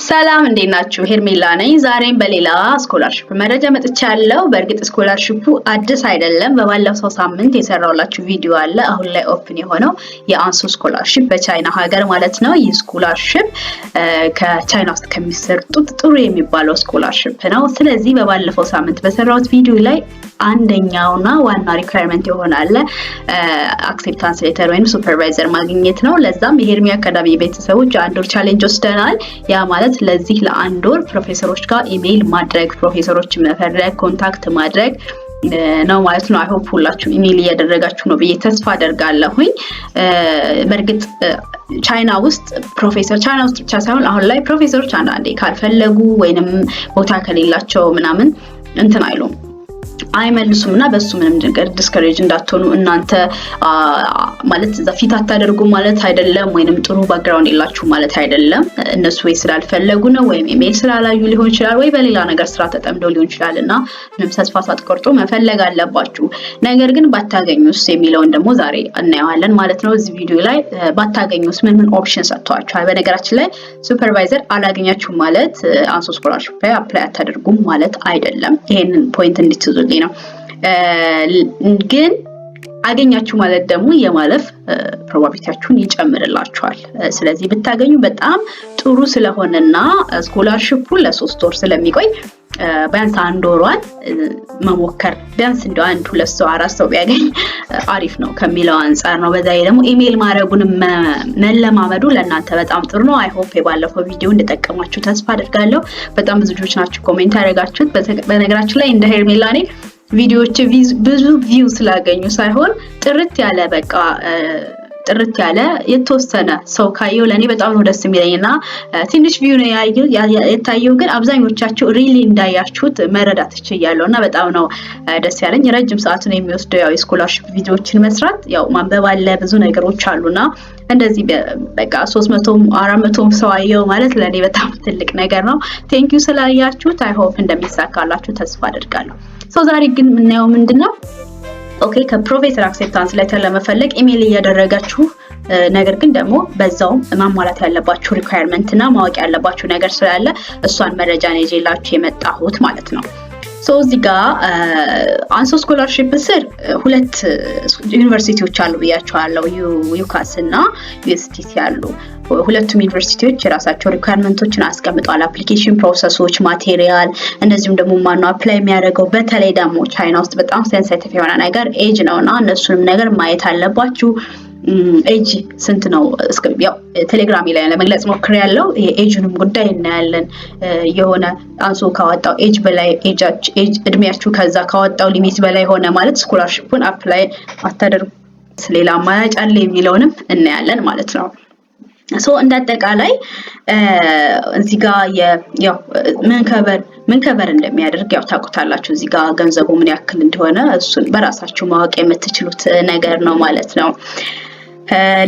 ሰላም እንዴት ናችሁ? ሄርሜላ ነኝ። ዛሬም በሌላ ስኮላርሺፕ መረጃ መጥቻለሁ። በእርግጥ ስኮላርሺፑ አዲስ አይደለም። በባለፈው ሳምንት የሰራሁላችሁ ቪዲዮ አለ አሁን ላይ ኦፕን የሆነው የአንሱ ስኮላርሺፕ በቻይና ሀገር ማለት ነው። ይህ ስኮላርሺፕ ከቻይና ውስጥ ከሚሰጡት ጥሩ የሚባለው ስኮላርሺፕ ነው። ስለዚህ በባለፈው ሳምንት በሰራሁት ቪዲዮ ላይ አንደኛውና ዋና ሪኳየርመንት ይሆናል አክሴፕታንስ ሌተር ወይም ሱፐርቫይዘር ማግኘት ነው። ለዛም የሄርሜ አካዳሚ ቤተሰቦች አንድ ወር ቻሌንጅ ወስደናል። ያ ማለት ለዚህ ለአንድ ወር ፕሮፌሰሮች ጋር ኢሜይል ማድረግ፣ ፕሮፌሰሮች መፈለግ፣ ኮንታክት ማድረግ ነው ማለት ነው። አይ ሆፕ ሁላችሁ ኢሜይል እያደረጋችሁ ነው ብዬ ተስፋ አደርጋለሁኝ። በእርግጥ ቻይና ውስጥ ብቻ ሳይሆን አሁን ላይ ፕሮፌሰሮች አንዳንዴ ካልፈለጉ ወይንም ቦታ ከሌላቸው ምናምን እንትን አይሉም አይመልሱም እና በሱ ምንም ነገር ዲስከሬጅ እንዳትሆኑ እናንተ ማለት ፊት አታደርጉ ማለት አይደለም፣ ወይንም ጥሩ ባክግራውንድ የላችሁ ማለት አይደለም። እነሱ ወይ ስላልፈለጉ ነው ወይም ኢሜል ስላላዩ ሊሆን ይችላል ወይ በሌላ ነገር ስራ ተጠምደው ሊሆን ይችላልና ምንም ተስፋ ሳትቆርጡ መፈለግ አለባችሁ። ነገር ግን ባታገኙስ የሚለውን ደግሞ ዛሬ እናየዋለን ማለት ነው። እዚህ ቪዲዮ ላይ ባታገኙስ ምን ኦፕሽን ሰጥቷችኋል። በነገራችን ላይ ሱፐርቫይዘር አላገኛችሁም ማለት አንሱ ስኮላርሺፕ አፕላይ አታደርጉም ማለት አይደለም። ይሄንን ፖይንት እንድትይዙልኝ ነው። ግን አገኛችሁ ማለት ደግሞ የማለፍ ፕሮባቢሊቲያችሁን ይጨምርላችኋል። ስለዚህ ብታገኙ በጣም ጥሩ ስለሆነና ስኮላርሺፑ ለ3 ወር ስለሚቆይ ቢያንስ አንድ ወሯን መሞከር ቢያንስ እንደው 1-2-4 ሰው ቢያገኝ አሪፍ ነው ከሚለው አንፃር ነው። በዛ ደግሞ ኢሜል ማድረጉን መለማመዱ ለእናንተ በጣም ጥሩ ነው። አይ ሆፕ የባለፈው ቪዲዮ እንደጠቀማችሁ ተስፋ አደርጋለሁ። በጣም ብዙ ልጆች ናችሁ ኮሜንት ያደረጋችሁት። በነገራችን ላይ እንደ ሄርሜላ እኔ ቪዲዮዎች ብዙ ቪው ስላገኙ ሳይሆን ጥርት ያለ የተወሰነ ሰው ካየው ለኔ በጣም ነው ደስ የሚለኝና ትንሽ ቪው ነው የታየው፣ ግን አብዛኞቻችሁ ሪሊ እንዳያችሁት መረዳት እችላለሁና በጣም ነው ደስ ያለኝ። ረጅም ሰዓት ነው የሚወስደው ያው የስኮላርሺፕ ቪዲዮዎችን መስራት፣ ያው ማንበብ አለ፣ ብዙ ነገሮች አሉና እንደዚህ በቃ 300-400 ሰው አየው ማለት ለኔ በጣም ትልቅ ነገር ነው። ቴንክ ዩ ስላያችሁት። አይ ሆፕ እንደሚሳካላችሁ ተስፋ አደርጋለሁ። ዛሬ ግን የምናየው ምንድነው ኦኬ ከፕሮፌሰር አክሴፕታንስ ሌተር ለመፈለግ ኢሜል እያደረጋችሁ ነገር ግን ደግሞ በዛው ማሟላት ያለባችሁ ሪኳየርመንት እና ማወቅ ያለባችሁ ነገር ስላለ እሷን መረጃ ነው ይዤላችሁ የመጣሁት ማለት ነው። እዚህ ጋር አንሱ ስኮላርሺፕ ስር ሁለት ዩኒቨርሲቲዎች አሉ ብያቸዋለሁ፣ ዩካስ እና ዩኤስቲሲ አሉ። ሁለቱም ዩኒቨርሲቲዎች የራሳቸው ሪኳየርመንቶችን አስቀምጠዋል። አፕሊኬሽን ፕሮሰሶች፣ ማቴሪያል፣ እንደዚሁም ደግሞ ማነው አፕላይ የሚያደርገው። በተለይ ደግሞ ቻይና ውስጥ በጣም ሴንሲቲቭ የሆነ ነገር ኤጅ ነውና እነሱንም ነገር ማየት አለባችሁ። ኤጅ ስንት ነው? ያው ቴሌግራም ላይ ለመግለጽ ሞክሬያለሁ። የኤጅንም ጉዳይ እናያለን። የሆነ አንሱ ካወጣው ኤጅ በላይ ኤጅ እድሜያችሁ ከዛ ካወጣው ሊሚት በላይ ሆነ ማለት ስኮላርሺፑን አፕላይ አታደርጉ፣ ሌላ አማራጭ አለ የሚለውንም እናያለን ማለት ነው። እንዳጠቃላይ እዚህ ጋር ያው ምን ከበር እንደሚያደርግ ያው ታውቁታላችሁ። እዚህ ጋር ገንዘቡ ምን ያክል እንደሆነ እሱን በራሳችሁ ማወቅ የምትችሉት ነገር ነው ማለት ነው።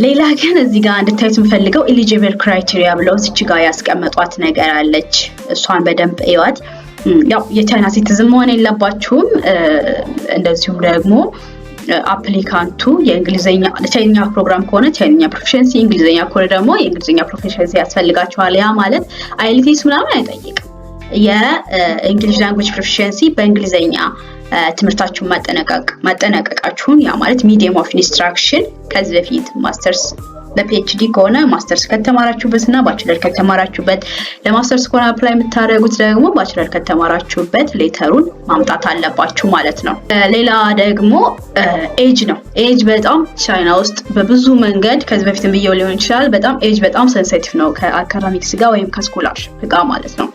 ሌላ ግን እዚህ ጋር እንድታዩት የምፈልገው ኤሊጂብል ክራይቴሪያ ብለው እዚህ ጋር ያስቀመጧት ነገር አለች። እሷን በደንብ እዩዋት። ያው የቻይና ሲቲዝን መሆን የለባችሁም። እንደዚሁም ደግሞ አፕሊካንቱ የእንግሊዘኛ ቻይኛ ፕሮግራም ከሆነ ቻይኛ ፕሮፌሽንሲ፣ እንግሊዘኛ ከሆነ ደግሞ የእንግሊዘኛ ፕሮፌሽንሲ ያስፈልጋችኋል። ያ ማለት አይኤልቲኤስ ምናምን አይጠይቅም። የእንግሊሽ ላንጉዌጅ ፕሮፌሽንሲ በእንግሊዘኛ ትምህርታችሁን ማጠናቀቃችሁን፣ ያ ማለት ሚዲየም ኦፍ ኢንስትራክሽን ከዚህ በፊት ማስተርስ ለፒኤችዲ ከሆነ ማስተርስ ከተማራችሁበትና ባችለር ከተማራችሁበት፣ ለማስተርስ ከሆነ አፕላይ የምታደርጉት ደግሞ ባችለር ከተማራችሁበት ሌተሩን ማምጣት አለባችሁ ማለት ነው። ሌላ ደግሞ ኤጅ ነው። ኤጅ በጣም ቻይና ውስጥ በብዙ መንገድ ከዚህ በፊትም ብየው ሊሆን ይችላል፣ በጣም ኤጅ በጣም ሴንሲቲቭ ነው ከአካዳሚክስ ጋር ወይም ከስኮላርሺፕ ጋር ማለት ነው።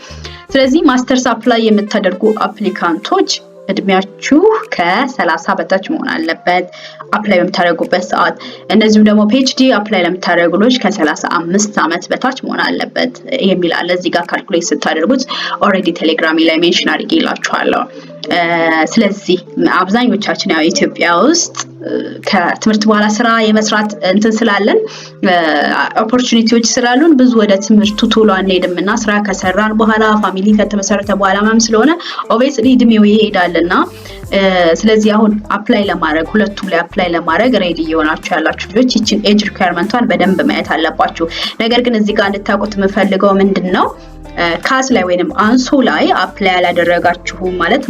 ስለዚህ ማስተርስ አፕላይ የምታደርጉ አፕሊካንቶች እድሜያችሁ ከ30 በታች መሆን አለበት አፕላይ በምታደርጉበት ሰዓት። እንደዚሁም ደግሞ ፒኤችዲ አፕላይ ለምታደርጉ ልጆች ከ35 ዓመት በታች መሆን አለበት የሚል አለ። እዚህ ጋር ካልኩሌት ስታደርጉት ኦልሬዲ ቴሌግራም ላይ ሜንሽን አድርጌላችኋለሁ። ስለዚህ አብዛኞቻችን ያው ኢትዮጵያ ውስጥ ከትምህርት በኋላ ስራ የመስራት እንትን ስላለን ኦፖርቹኒቲዎች ስላሉን ብዙ ወደ ትምህርቱ ቶሎ አንሄድምና ስራ ከሰራን በኋላ ፋሚሊ ከተመሰረተ በኋላ ማለት ስለሆነ ኦብቪየስሊ እድሜው ይሄዳልና ስለዚህ አሁን አፕላይ ለማድረግ ሁለቱም ላይ አፕላይ ለማድረግ ሬዲ እየሆናችሁ ያላችሁ ልጆች ይችን ኤጅ ሪኳየርመንቷን በደንብ ማየት አለባችሁ። ነገር ግን እዚህ ጋር እንድታውቁት የምፈልገው ምንድነው ካስ ላይ ወይንም አንሶ ላይ አፕላይ ያላደረጋችሁ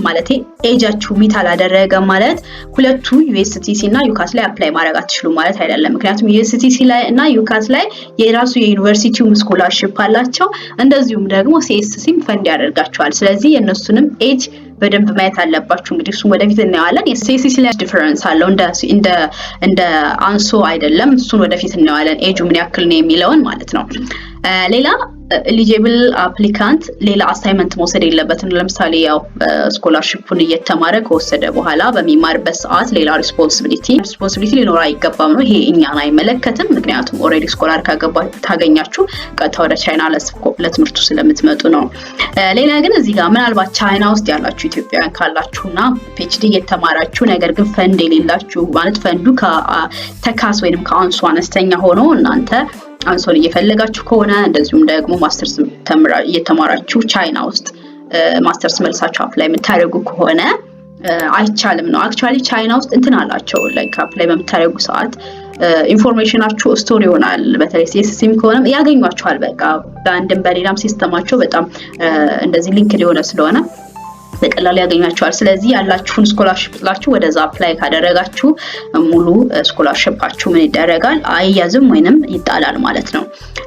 ማለት ኤጃችሁ ሚት አላደረገ ማለት ሁለቱ ዩኤስቲሲ እና ዩካስ ላይ አፕላይ ማድረግ አትችሉም ማለት አይደለም። ምክንያቱም ዩኤስቲሲ ላይ እና ዩካስ ላይ የራሱ የዩኒቨርሲቲው ስኮላርሺፕ አላቸው፣ እንደዚሁም ደግሞ ሲኤስሲም ፈንድ ያደርጋቸዋል። ስለዚህ የነሱንም ኤጅ በደንብ ማየት አለባችሁ። እንግዲህ እሱን ወደፊት እናያለን። የሲኤስሲ ላይ ዲፈረንስ አለው እንደ አንሶ አይደለም። እሱን ወደፊት እናያለን ኤጁ ምን ያክል ነው የሚለውን ማለት ነው። ሌላ ኤሊጂብል አፕሊካንት ሌላ አሳይመንት መውሰድ የለበትም። ለምሳሌ ያው ስኮላርሺፑን እየተማረ ከወሰደ በኋላ በሚማርበት ሰዓት ሌላ ሪስፖንሲቢሊቲ ሊኖር አይገባም ነው። ይሄ እኛን አይመለከትም። ምክንያቱም ኦልሬዲ ስኮላር ታገኛችሁ ቀጥታ ወደ ቻይና ለትምህርቱ ስለምትመጡ ነው። ሌላ ግን እዚህ ጋር ምናልባት ቻይና ውስጥ ያላችሁ ኢትዮጵያውያን ካላችሁና ፒኤችዲ እየተማራችሁ ነገር ግን ፈንድ የሌላችሁ ማለት ፈንዱ ተካስ ወይንም ከአንሱ አነስተኛ ሆኖ እናንተ አንሶን እየፈለጋችሁ ከሆነ እንደዚሁም ደግሞ ማስተርስ እየተማራችሁ ቻይና ውስጥ ማስተርስ መልሳችሁ አፕላይ የምታደርጉ ከሆነ አይቻልም ነው። አክቹአሊ ቻይና ውስጥ እንትን አላቸው ላይክ አፕላይ በምታደርጉ ሰዓት ኢንፎርሜሽናችሁ ስቶር ይሆናል። በተለይ ሲኤስሲም ከሆነ ያገኟችኋል። በቃ በአንድም በሌላም ሲስተማቸው በጣም እንደዚህ ሊንክ ሊሆነ ስለሆነ በቀላሉ ያገኛችኋል። ስለዚህ ያላችሁን ስኮላርሺፕ ጥላችሁ ወደዛ አፕላይ ካደረጋችሁ ሙሉ ስኮላርሺፓችሁ ምን ይደረጋል? አይያዝም ወይንም ይጣላል ማለት ነው።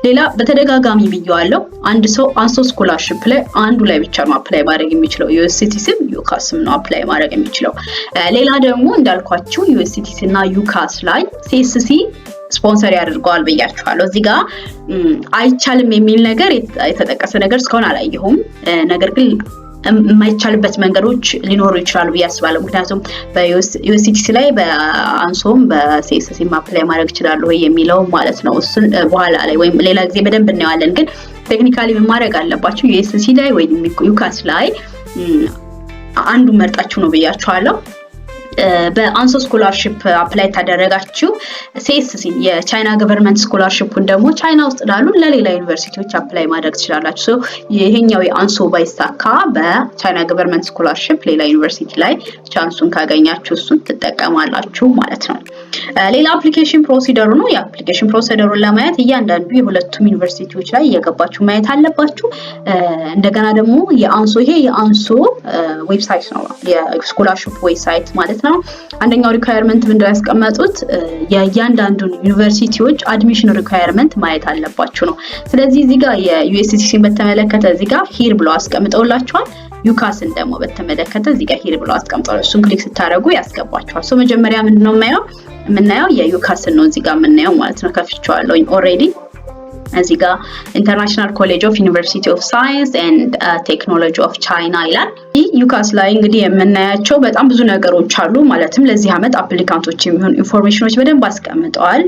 ሌላ በተደጋጋሚ ብየዋለሁ፣ አንድ ሰው አንሶ ስኮላርሺፕ ላይ አንዱ ላይ ብቻ ነው አፕላይ ማድረግ የሚችለው። ዩኤስቲሲም ዩካስም ነው አፕላይ ማድረግ የሚችለው። ሌላ ደግሞ እንዳልኳችሁ ዩኤስቲሲ እና ዩካስ ላይ ሲኤስሲ ስፖንሰር ያደርገዋል ብያችኋለሁ። እዚህ ጋር አይቻልም የሚል ነገር የተጠቀሰ ነገር እስካሁን አላየሁም። ነገር ግን የማይቻልበት መንገዶች ሊኖሩ ይችላሉ ብዬ አስባለሁ። ምክንያቱም በዩኤስቲሲ ላይ በአንሶም በሲኤስሲም አፕላይ ማድረግ ይችላሉ ወይ የሚለው ማለት ነው። እሱን በኋላ ላይ ወይም ሌላ ጊዜ በደንብ እናየዋለን። ግን ቴክኒካሊ ምን ማድረግ አለባችሁ? ዩኤስቲሲ ላይ ወይም ዩካስ ላይ አንዱ መርጣችሁ ነው ብያችኋለሁ። በአንሶ ስኮላርሺፕ አፕላይ ታደረጋችሁ ሲኤስሲ የቻይና ገቨርንመንት ስኮላርሺፑን ደግሞ ቻይና ውስጥ ላሉ ለሌላ ዩኒቨርሲቲዎች አፕላይ ማድረግ ትችላላችሁ። ይሄኛው የአንሶ ባይሳካ በቻይና ገቨርንመንት ስኮላርሺፕ ሌላ ዩኒቨርሲቲ ላይ ቻንሱን ካገኛችሁ እሱን ትጠቀማላችሁ ማለት ነው። ሌላ አፕሊኬሽን ፕሮሲደሩ ነው። የአፕሊኬሽን ፕሮሲደሩን ለማየት እያንዳንዱ የሁለቱም ዩኒቨርሲቲዎች ላይ እየገባችሁ ማየት አለባችሁ። እንደገና ደግሞ ይሄ የአንሶ ዌብሳይት ነው፣ የስኮላርሺፕ ዌብሳይት ማለት ነው። አንደኛው ሪኳየርመንት ምንድነው ያስቀመጡት? የእያንዳንዱን ዩኒቨርሲቲዎች አድሚሽን ሪኳየርመንት ማየት አለባችሁ ነው። ስለዚህ እዚህ ጋር የዩኤስቲሲን በተመለከተ እዚህ ጋር ሂር ብለው አስቀምጠውላችኋል። ዩካስን ደግሞ በተመለከተ እዚህ ጋር ሂር ብለው አስቀምጠዋል። እሱን ክሊክ ስታደርጉ ያስገባችኋል። መጀመሪያ ምንድነው የምናየው የዩካስን ነው እዚህ ጋር የምናየው ማለት ነው። ከፍቼዋለሁ ኦልሬዲ። እዚህ ጋር ኢንተርናሽናል ኮሌጅ ኦፍ ዩኒቨርሲቲ ኦፍ ሳይንስ ኤንድ ቴክኖሎጂ ኦፍ ቻይና ይላል። ዩካስ ላይ እንግዲህ የምናያቸው በጣም ብዙ ነገሮች አሉ። ማለትም ለዚህ ዓመት አፕሊካንቶች የሚሆኑ ኢንፎርሜሽኖች በደንብ አስቀምጠዋል።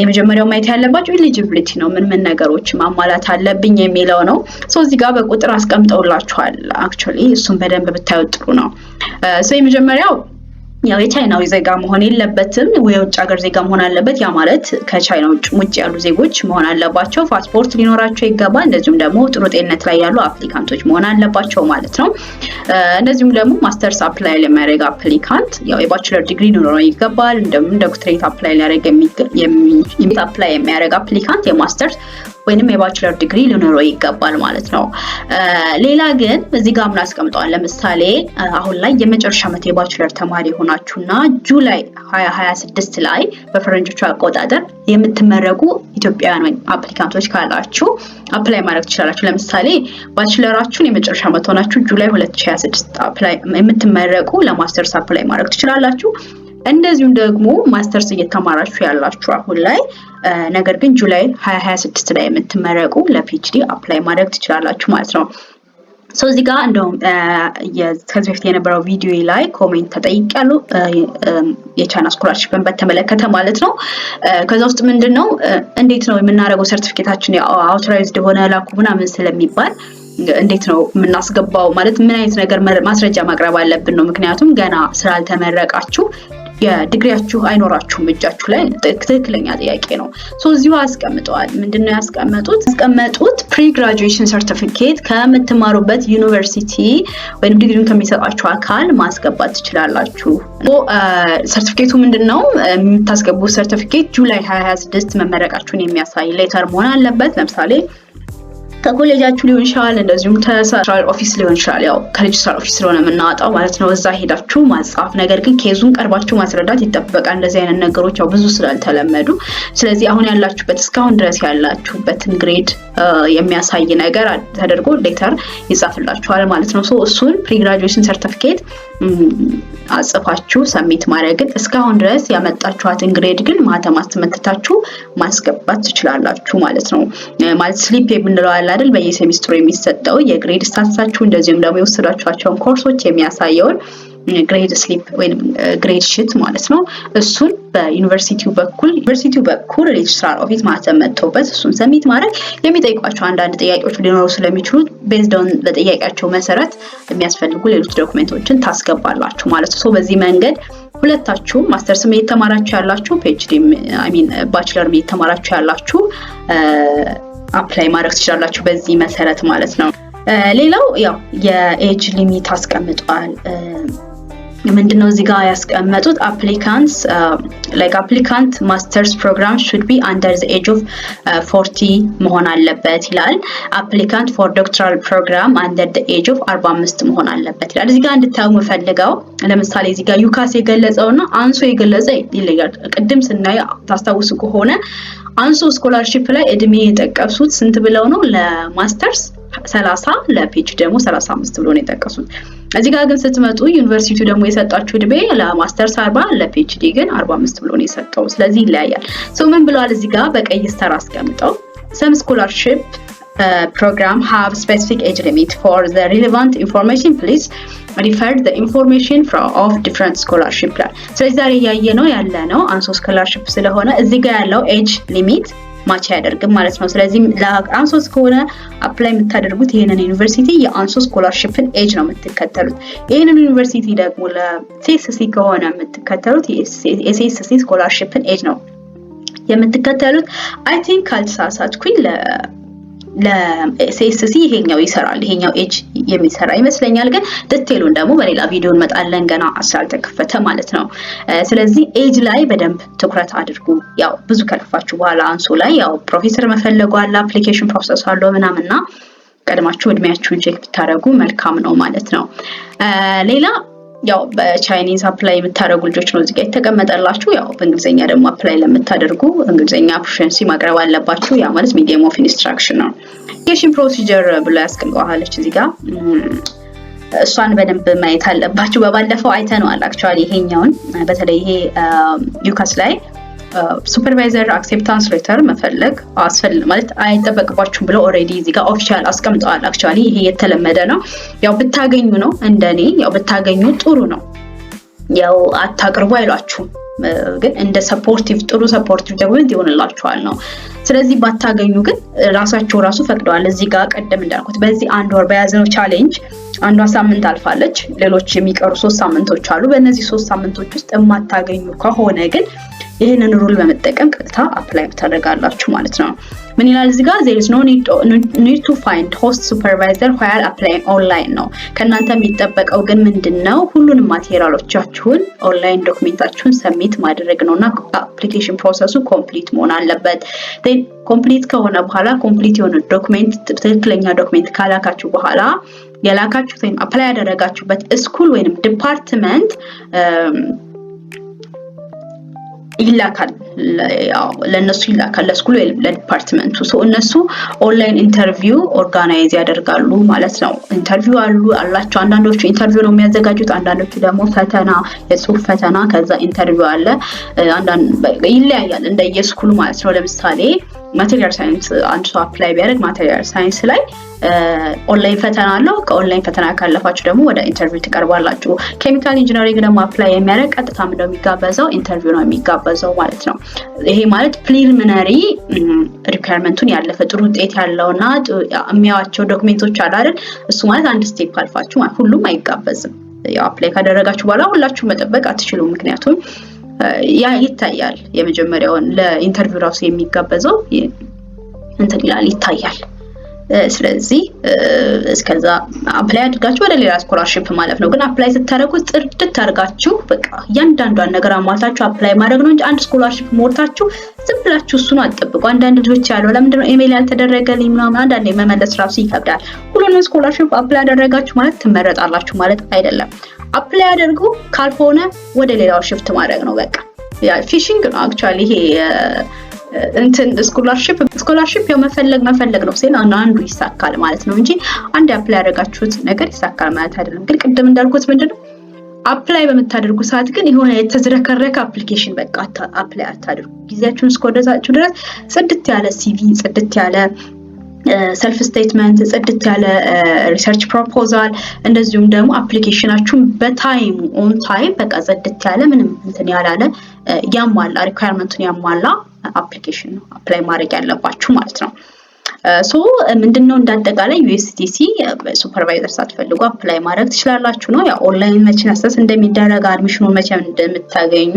የመጀመሪያው ማየት ያለባችሁ ኤሊጂቢሊቲ ነው። ምን ነገሮች ማሟላት አለብኝ የሚለው ነው። እዚህ ጋር በቁጥር አስቀምጠውላችኋል። አክቹአሊ እሱን በደንብ ብታዩት ጥሩ ነው። የመጀመሪያው ያው የቻይናዊ ዜጋ መሆን የለበትም፣ የውጭ ሀገር ዜጋ መሆን አለበት። ያ ማለት ከቻይና ውጭ ያሉ ዜጎች መሆን አለባቸው። ፓስፖርት ሊኖራቸው ይገባል። እንደዚሁም ደግሞ ጥሩ ጤንነት ላይ ያሉ አፕሊካንቶች መሆን አለባቸው ማለት ነው። እንደዚሁም ደግሞ ማስተርስ አፕላይ ለሚያደርግ አፕሊካንት ያው የባችለር ዲግሪ ሊኖረው ይገባል። እንደም ዶክትሬት አፕላይ የሚያደርግ አፕሊካንት የማስተርስ ወይንም የባችለር ዲግሪ ሊኖረው ይገባል ማለት ነው። ሌላ ግን እዚህ ጋር ምን አስቀምጠዋል? ለምሳሌ አሁን ላይ የመጨረሻ ዓመት የባችለር ተማሪ ሆናችሁና ጁላይ 2026 ላይ በፈረንጆቹ አቆጣጠር የምትመረቁ ኢትዮጵያውያን ወይም አፕሊካንቶች ካላችሁ አፕላይ ማድረግ ትችላላችሁ። ለምሳሌ ባችለራችሁን የመጨረሻ ዓመት ሆናችሁ ጁላይ 2026 አፕላይ የምትመረቁ ለማስተርስ አፕላይ ማድረግ ትችላላችሁ። እንደዚሁም ደግሞ ማስተርስ እየተማራችሁ ያላችሁ አሁን ላይ ነገር ግን ጁላይ 2026 ላይ የምትመረቁ ለፒኤችዲ አፕላይ ማድረግ ትችላላችሁ ማለት ነው። እዚህ ጋር እንደውም ከዚህ በፊት የነበረው ቪዲዮ ላይ ኮሜንት ተጠይቄያለሁ የቻይና ስኮላርሺፕን በተመለከተ ማለት ነው። ከዛ ውስጥ ምንድነው እንዴት ነው የምናደርገው ሰርቲፊኬታችን አውቶራይዝድ ሆነ ላኩ ምናምን ስለሚባል እንዴት ነው የምናስገባው ማለት ምን አይነት ነገር ማስረጃ ማቅረብ አለብን ነው። ምክንያቱም ገና ስላልተመረቃችሁ የዲግሪያችሁ አይኖራችሁም እጃችሁ ላይ። ትክክለኛ ጥያቄ ነው። እዚሁ አስቀምጠዋል። ምንድነው ያስቀመጡት? ፕሪ ግራጁዌሽን ሰርቲፊኬት ከምትማሩበት ዩኒቨርሲቲ ወይም ዲግሪውን ከሚሰጣችሁ አካል ማስገባት ትችላላችሁ። ሰርቲፊኬቱ ምንድነው? የምታስገቡት ሰርቲፊኬት ጁላይ 2026 መመረቃችሁን የሚያሳይ ሌተር መሆን አለበት። ለምሳሌ ከኮሌጃችሁ ሊሆን ይችላል እንደዚሁም ከሰንትራል ኦፊስ ሊሆን ይችላል ያው ከሬጅስትራር ኦፊስ ስለሆነ የምናወጣው ማለት ነው እዛ ሄዳችሁ ማጻፍ ነገር ግን ኬዙን ቀርባችሁ ማስረዳት ይጠበቃል እንደዚህ አይነት ነገሮች ያው ብዙ ስላልተለመዱ ስለዚህ አሁን ያላችሁበት እስካሁን ድረስ ያላችሁበትን ግሬድ የሚያሳይ ነገር ተደርጎ ሌተር ይጻፍላችኋል ማለት ነው እሱን ፕሪግራጁዌሽን ሰርቲፊኬት አጽፋችሁ ሰሚት ማድረግ እስካሁን ድረስ ያመጣችኋትን ግሬድ ግን ማህተም አስመትታችሁ ማስገባት ትችላላችሁ ማለት ነው ማለት ስሊፕ የምንለው አይደል በየሴሚስተሩ የሚሰጠው የግሬድ ስታተሳችሁ እንደዚሁም ደግሞ የወሰዳችኋቸውን ኮርሶች የሚያሳየውን ግሬድ ስሊፕ ወይ ግሬድ ሺት ማለት ነው እሱን በዩኒቨርሲቲው በኩል ሬጅስትራር ኦፊስ ማህተም መጥቶበት እሱን ሰሚት ማድረግ የሚጠይቋቸው አንዳንድ ጥያቄዎች ሊኖሩ ስለሚችሉ ቤዝድ ኦን በጥያቄያቸው መሰረት የሚያስፈልጉ ሌሎች ዶክመንቶችን ታስገባላችሁ ማለት ነው በዚህ መንገድ ሁለታችሁ ማስተርስ እየተማራችሁ ያላችሁ ፒኤችዲ ባችለር እየተማራችሁ ያላችሁ አፕላይ ማድረግ ትችላላችሁ በዚህ መሰረት ማለት ነው ሌላው ያው የኤጅ ሊሚት አስቀምጧል ምንድነው እዚህ ጋር ያስቀመጡት applicant master's program should be under the age of 40 መሆን አለበት ይላል applicant for doctoral program under the age of 45 መሆን አለበት ይላል እዚህ ጋር እንድታዩ መፈልገው ለምሳሌ እዚህ ጋር ዩካስ የገለጸውና አንሶ የገለጸ ይለያል ቅድም ስናይ ታስታውሱ ከሆነ አንሶ ስኮላርሺፕ ላይ እድሜ የጠቀሱት ስንት ብለው ነው ለማስተርስ 30 ለፒኤችዲ ደግሞ 35 ብሎ ነው የጠቀሱት እዚህ ጋር ግን ስትመጡ ዩኒቨርሲቲው ደግሞ የሰጣችሁ እድሜ ለማስተርስ 40 ለፒኤችዲ ግን 45 ብሎ ነው የሰጠው ስለዚህ ይለያያል ምን ብለዋል እዚህ ጋር በቀይ ስታር አስቀምጠው some scholarship program have specific age limit for the relevant information please refer the information of different scholarship plan ስለዚህ ዛሬ ያየነው ያለነው አንሶ ስኮላርሺፕ ስለሆነ እዚህ ጋር ያለው ኤጅ ሊሚት ማች ያደርግም ማለት ነው ስለዚህ ለአንሶ ከሆነ አፕላይ የምታደርጉት ይሄንን ዩኒቨርሲቲ የአንሶ ስኮላርሺፕን ኤጅ ነው የምትከተሉት ይሄንን ዩኒቨርሲቲ ደግሞ ለሲኤስሲ ከሆነ የምትከተሉት የሲኤስሲ ስኮላርሺፕን ኤጅ ነው የምትከተሉት አይ ቲንክ ካልተሳሳትኩኝ ለሲኤስሲ ይሄኛው ይሰራል ይሄኛው ኤጅ የሚሰራ ይመስለኛል ግን ዲቴሉን ደግሞ በሌላ ቪዲዮ እንመጣለን ገና አስላልተከፈተ ማለት ነው ስለዚህ ኤጅ ላይ በደንብ ትኩረት አድርጉ ያው ብዙ ከለፋችሁ በኋላ አንሶ ላይ ያው ፕሮፌሰር መፈለጉ አለ አፕሊኬሽን ፕሮሰስ አለው ምናምንና ቀድማችሁ እድሜያችሁን ቼክ ብታረጉ መልካም ነው ማለት ነው ሌላ ያው በቻይኒዝ አፕላይ የምታደርጉ ልጆች ነው እዚህ ጋር የተቀመጠላችሁ ያው በእንግሊዘኛ ደግሞ አፕላይ ለምታደርጉ እንግሊዘኛ ፕሮፊሸንሲ ማቅረብ አለባችሁ ያ ማለት ሚዲየም ኦፍ ኢንስትራክሽን ነው አፕሊኬሽን ፕሮሲጀር ብሎ ያስቀምጠዋለች እዚህ ጋር እሷን በደንብ ማየት አለባችሁ በባለፈው አይተነዋል አክቹአሊ ይሄኛውን በተለይ ይሄ ዩካስ ላይ ሱፐርቫይዘር አክሴፕታንስ ሌተር መፈለግ ማለት አይተበቅባችሁም ብለው ኦሬዲ እዚህ ጋር ኦፊሻል አስቀምጠዋል አክቹአሊ ይሄ የተለመደ ነው ያው ብታገኙ ነው እንደኔ ያው ብታገኙ ጥሩ ነው ያው አታቅርቡ አይሏችሁም ግን እንደ ሰፖርቲቭ ጥሩ ሰፖርቲቭ ዶክመንት ይሆንላችኋል ነው ስለዚህ ባታገኙ ግን ራሱ ፈቅደዋል እዚህ ጋር ቀደም እንዳልኩት በዚህ አንድ ወር በያዝነው ቻሌንጅ አንዷ ሳምንት አልፋለች ሌሎች የሚቀሩ 3 ሳምንቶች አሉ በእነዚህ 3 ሳምንቶች ውስጥ የማታገኙ ከሆነ ግን ይሄንን ሩል በመጠቀም ቀጥታ አፕላይ ታደርጋላችሁ ማለት ነው ምን ይላል እዚህ ጋር there is no need to find host supervisor while applying online ነው ከናንተ የሚጠበቀው ግን ምንድነው ሁሉንም ማቴሪያሎቻችሁን ኦንላይን ዶክመንታችሁን ሰብሚት ማድረግ ነውና አፕሊኬሽን ፕሮሰሱ ኮምፕሊት መሆን አለበት then ኮምፕሊት ከሆነ በኋላ ኮምፕሊት የሆነ ዶክመንት ትክክለኛ ዶክመንት ካላካችሁ በኋላ የላካችሁት ወይም አፕላይ ያደረጋችሁበት ስኩል ወይም ዲፓርትመንት ይላካል ያው ለነሱ ይላካል ለስኩል ወይ ለዲፓርትመንቱ እነሱ ኦንላይን ኢንተርቪው ኦርጋናይዝ ያደርጋሉ ማለት ነው ኢንተርቪው አላችሁ አንዳንዶቹ ኢንተርቪው ነው የሚያዘጋጁት አንዳንዶቹ ደግሞ ፈተና የጽሁፍ ፈተና ከዛ ኢንተርቪው አለ አንዳንድ ይለያያል እንደየስኩሉ ማለት ነው ለምሳሌ ማቴሪያል ሳይንስ አንድ ሰው አፕላይ ቢያደርግ ማቴሪያል ሳይንስ ላይ ኦንላይን ፈተና አለው ከኦንላይን ፈተና ካለፋችሁ ደግሞ ወደ ኢንተርቪው ትቀርባላችሁ ኬሚካል ኢንጂነሪንግ ደግሞ አፕላይ የሚያደርግ ቀጥታ ምንድነው የሚጋበዘው ኢንተርቪው ነው የሚጋበዘው ማለት ነው ይሄ ማለት ፕሪሊሚናሪ ሪኳየርመንቱን ያለፈ ጥሩ ውጤት ያለውና የሚያዋቸው ዶክመንቶች አሉ አይደል እሱ ማለት አንድ ስቴፕ አልፋችሁ ማለት ሁሉም አይጋበዝም ያው አፕላይ ካደረጋችሁ በኋላ ሁላችሁ መጠበቅ አትችሉም ምክንያቱም ያ ይታያል የመጀመሪያውን ለኢንተርቪው ራሱ የሚጋበዘው እንትን ይላል ይታያል ስለዚህ እስከዛ አፕላይ አድርጋችሁ ወደ ሌላ ስኮላርሺፕ ማለት ነው። ግን አፕላይ ስታደርጉ ጥርት አድርጋችሁ በቃ እያንዳንዷን ነገር አሟልታችሁ አፕላይ ማድረግ ነው እንጂ አንድ ስኮላርሺፕ ሞልታችሁ ዝም ብላችሁ እሱን አትጠብቁ። አንዳንድ ልጆች ያለው ለምንድን ነው ኢሜል ያልተደረገልኝ ምናምን አንዳንዴ መመለስ ራሱ ይከብዳል። ሁሉንም ስኮላርሺፕ አፕላይ አደረጋችሁ ማለት ትመረጣላችሁ ማለት አይደለም። አፕላይ አድርጉ፣ ካልሆነ ወደ ሌላው ሽፍት ማድረግ ነው በቃ። ያ ፊሽንግ ነው አክቹአሊ ይሄ እንትን ስኮላርሺፕ ያው መፈለግ ነው ሲል አንዱ ይሳካል ማለት ነው እንጂ አንድ አፕላይ ያደረጋችሁት ነገር ይሳካል ማለት አይደለም። ግን ቅድም እንዳልኩት ምንድነው አፕላይ በመታደርጉ ሰዓት ግን የሆነ የተዝረከረከ አፕሊኬሽን በቃ አፕላይ አታድርጉ። ጊዜያችሁን እስከወደዛችሁ ድረስ ጽድት ያለ ሲቪ፣ ጽድት ያለ ሰልፍ ስቴትመንት፣ ጽድት ያለ ሪሰርች ፕሮፖዛል እንደዚሁም ደግሞ አፕሊኬሽናችሁን በታይም ኦን ታይም በቃ ጽድት ያለ ምንም እንትን ያላለ ያሟላ ሪኳየርመንቱን ያሟላ አፕሊኬሽን ነው አፕላይ ማድረግ ያለባችሁ ማለት ነው። ሶ ምንድነው እንዳጠቃላይ USDC ሱፐርቫይዘር ሳትፈልጉ አፕላይ ማድረግ ትችላላችሁ ነው። ያ ኦንላይን መቼ አሰስ እንደሚደረግ አድሚሽኑ መቼ እንደምታገኙ